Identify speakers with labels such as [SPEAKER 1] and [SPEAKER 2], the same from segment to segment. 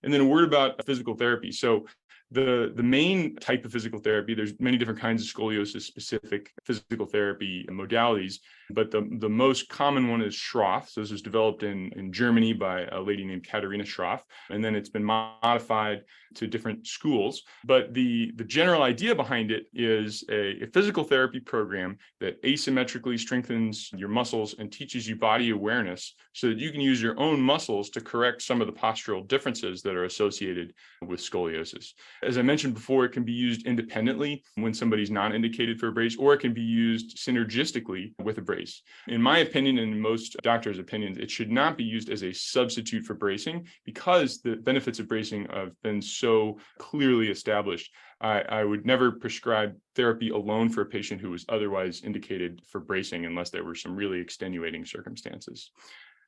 [SPEAKER 1] And then a word about physical therapy. So the main type of physical therapy, there's many different kinds of scoliosis specific physical therapy modalities, but the most common one is Schroth. So this was developed in Germany by a lady named Katharina Schroth, and then it's been modified to different schools. But the general idea behind it is a physical therapy program that asymmetrically strengthens your muscles and teaches you body awareness so that you can use your own muscles to correct some of the postural differences that are associated with scoliosis. As I mentioned before, it can be used independently when somebody's not indicated for a brace, or it can be used synergistically with a brace. In my opinion, and in most doctors' opinions, it should not be used as a substitute for bracing because the benefits of bracing have been so clearly established. I would never prescribe therapy alone for a patient who was otherwise indicated for bracing unless there were some really extenuating circumstances.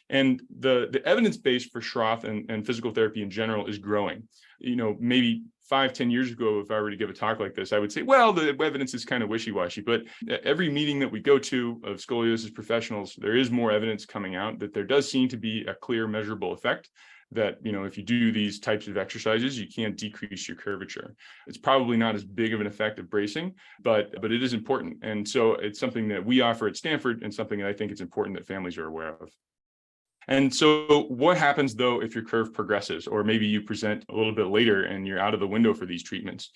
[SPEAKER 1] And the evidence base for Schroth and physical therapy in general is growing. Maybe 5-10 years ago, if I were to give a talk like this, I would say, well, the evidence is kind of wishy-washy. But every meeting that we go to of scoliosis professionals, there is more evidence coming out that there does seem to be a clear measurable effect that, if you do these types of exercises, you can decrease your curvature. It's probably not as big of an effect of bracing, but it is important. And so it's something that we offer at Stanford and something that I think it's important that families are aware of. And so what happens, though, if your curve progresses, or maybe you present a little bit later and you're out of the window for these treatments?